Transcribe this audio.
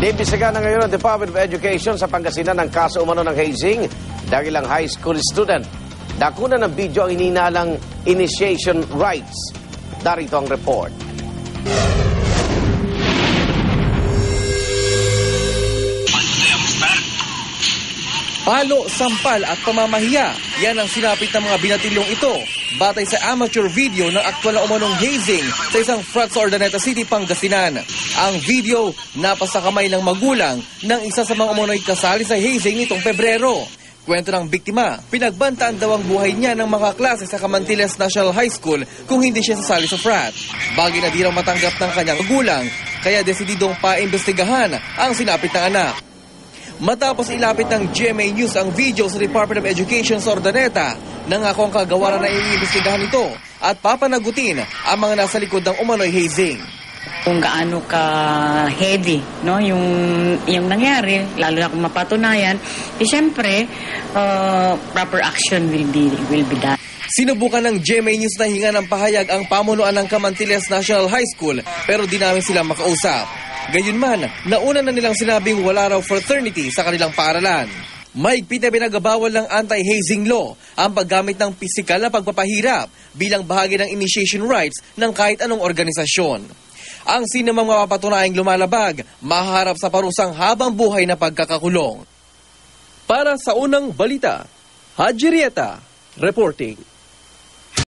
Iniimbestigahan na ngayon ng Department of Education sa Pangasinan ng kaso umano ng hazing dahil ilang high school student. Dakuna ng video ang ininalang initiation rites. Darito ang report. Palo, sampal at pamamahiya, yan ang sinapit ng mga binatilyong ito batay sa amateur video ng aktwal na umanong hazing sa isang frat sa Urdaneta City, Pangasinan. Ang video napasa kamay ng magulang ng isa sa mga umano'y kasali sa hazing nitong Pebrero. Kwento ng biktima, pinagbantaan daw ang buhay niya ng mga klase sa Camantillas National High School kung hindi siya sasali sa frat. Bagay na di raw matanggap ng kanyang magulang, kaya desididong paimbestigahan ang sinapit ng anak. Matapos ilapit ng GMA News ang video sa Department of Education sa Urdaneta, nangako ang kagawaran na iimbestigahan ito at papanagutin ang mga nasa likod ng umano'y hazing. Kung gaano ka heavy, no, yung nangyari, lalo na kung mapatunayan, siyempre, proper action will be done. Sinubukan ng GMA News na hinga ng pahayag ang pamunuan ng Camantillas National High School pero di namin sila makausap. Gayunman, nauna na nilang sinabing wala raw fraternity sa kanilang paaralan. Mahigpit na pinagabawal ng anti-hazing law ang paggamit ng pisikal na pagpapahirap bilang bahagi ng initiation rites ng kahit anong organisasyon. Ang sinumang mapapatunayang lumalabag, maharap sa parusang habang buhay na pagkakakulong. Para sa unang balita, Haji Rieta, reporting.